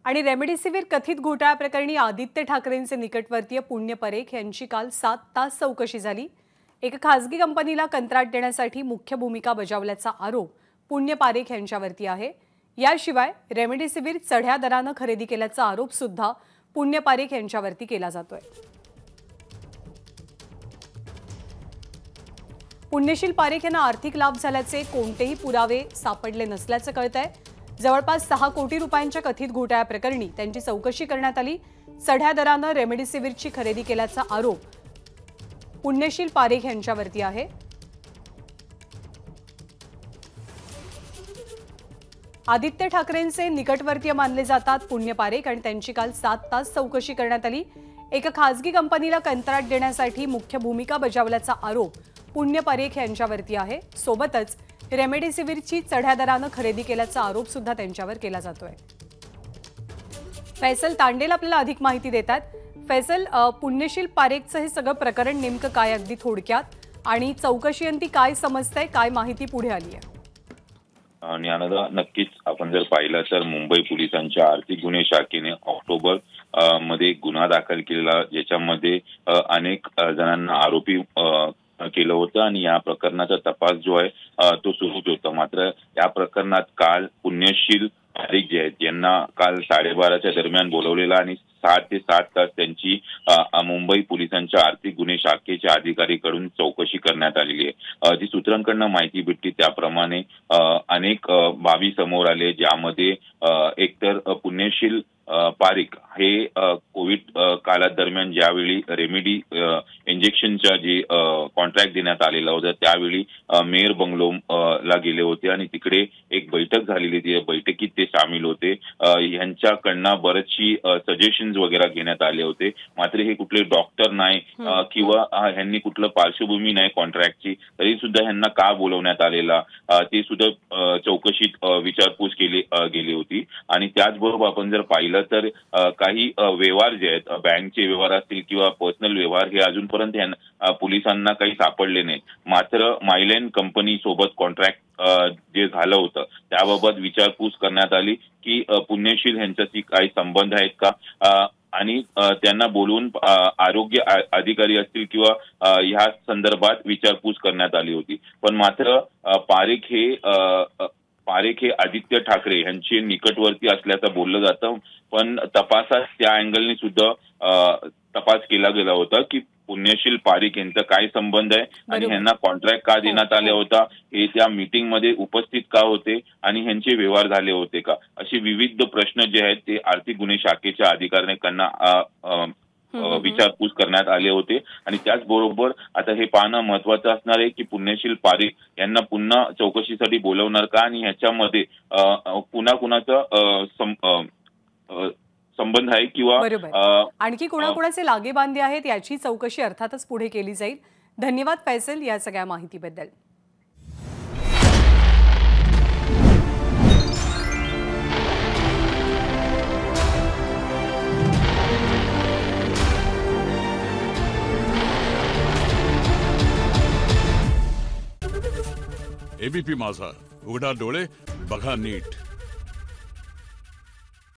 आणि रेमडेसिवीर कथित घोटाळ्याप्रकरणी आदित्य ठाकरेंचे निकटवर्तीय पुण्य परेख यांची काल 7 तास चौकशी झाली। एका खासगी कंपनीला कंत्राट देण्यासाठी मुख्य भूमिका बजावल्याचा आरोप पुण्य पारेख यांच्यावरती आहे। याशिवाय रेमडेसिवीर चढ्या दराने खरेदी केल्याचा आरोप सुद्धा पुण्य पारेख यांच्यावरती केला जातोय। पुण्यशील पारेख यांना आर्थिक लाभ झाल्याचे कोणतेही पुरावे सापडले नसल्याचे कळतंय। जवळपास 6 कोटी रुपयांच्या कथित घोटाळ्याप्रकरणी त्यांची चौकशी करण्यात आली। चढ्या दराने रेमडेसिवीरची खरेदी केल्याचा आरोप पुण्यशील पारेख यांच्यावरती आहे। आदित्य ठाकरेंचे निकटवर्तीय मानले जातात पुण्य पारेख आणि त्यांची काल 7 तास चौकशी करण्यात आली। एका खासगी कंपनीला कंत्राट देण्यासाठी मुख्य भूमिका बजावल्याचा आरोप पुण्य पारेख यांच्यावरती आहे। सोबतच रेमडेसिवीरची चढ्या दराने खरेदी केल्याचा आरोप सुद्धा त्यांच्यावर केला जातोय। फैसल तांडेल आपल्याला अधिक माहिती देतात। फैसल, पुण्यशील पारेखचं हे सगळं प्रकरण नेमकं काय अगदी थोडक्यात आणि चौकशीअंती काय समजतंय, काय माहिती पुढे आली आहे? ज्ञानदा, नक्कीच आपण जर पाहिलं तर मुंबई पोलिसांच्या आर्थिक गुन्हे शाखेने ऑक्टोबर मध्ये गुन्हा दाखल केलेला, ज्याच्यामध्ये अनेक जणांना आरोपी केलं होतं आणि या प्रकरणाचा तपास जो आहे तो सुरूच होता। मात्र या प्रकरणात काल पुण्यशील पारेख जे आहेत यांना काल 12:30च्या दरम्यान बोलवलेला आणि 6 ते 7 तास त्यांची मुंबई पोलिसांच्या आर्थिक गुन्हे शाखेच्या अधिकाऱ्यांकडून चौकशी करण्यात आलेली आहे। जी सूत्रांकडून माहिती भेटली त्याप्रमाणे अनेक बाबी समोर आले, ज्यामध्ये एकतर पुण्यशील पारेख हे कोविड काळात दरम्यान ज्यावेळी रेमेडी इंजेक्शनच्या जे कॉन्ट्रॅक्ट देण्यात आलेला होता त्यावेळी मेयर बंगलो ला गेले होते आणि तिकडे एक बैठक झालेली होती। या बैठकीत ते सामील होते। यांच्याकडनं बरेचशी सजेशन्स वगैरे घेण्यात आले होते। मात्र हे कुठले डॉक्टर नाही किंवा ह्यांनी कुठलं पार्श्वभूमी नाही कॉन्ट्रॅक्टची, तरी सुद्धा ह्यांना का बोलवण्यात आलेला ते सुद्धा चौकशीत विचारपूस केली गेली होती। आणि त्याचबरोबर आपण जर पाहिलं तर काही व्यवहार जे आहेत, बँकचे व्यवहार असतील किंवा पर्सनल व्यवहार, हे अजूनपर्यंत पोलिसांना काही सापडले नाही। मात्र मायलेन कंपनी सोबत कॉन्ट्रॅक्ट जे झालं होतं त्याबाबत विचारपूस करण्यात आली की पुण्यशील यांच्याशी काही संबंध आहेत का आणि त्यांना बोलवून आरोग्य अधिकारी असतील किंवा ह्या संदर्भात विचारपूस करण्यात आली होती। पण मात्र पारेख हे आदित्य ठाकरे यांचे निकटवर्ती असल्याचं बोललं जातं। पण तपासात त्या अँगलने सुद्धा तपास केला गेला होता की पुण्यशील पारेख यांचा काय संबंध आहे आणि ह्यांना कॉन्ट्रॅक्ट का देण्यात आला होता, हे त्या मीटिंगमध्ये उपस्थित का होते आणि ह्यांचे व्यवहार झाले होते का, असे विविध प्रश्न जे आहेत ते आर्थिक गुन्हे शाखेच्या अधिकाऱ्यांकडून विचारपूस करण्यात आले होते। आणि त्याचबरोबर आता हे पाहणं महत्वाचं असणार आहे की पुण्यशील पारेख यांना पुन्हा चौकशीसाठी बोलवणार का आणि ह्याच्यामध्ये पुन्हा कुणाचा संबंध आहे किंवा आणखी कोणाकोणाचे लागेबांधे आहेत याची चौकशी अर्थातच पुढे केली जाईल। धन्यवाद फैसल या सगळ्या माहितीबद्दल। एबीपी माझा, उघडा डोळे बघा नीट।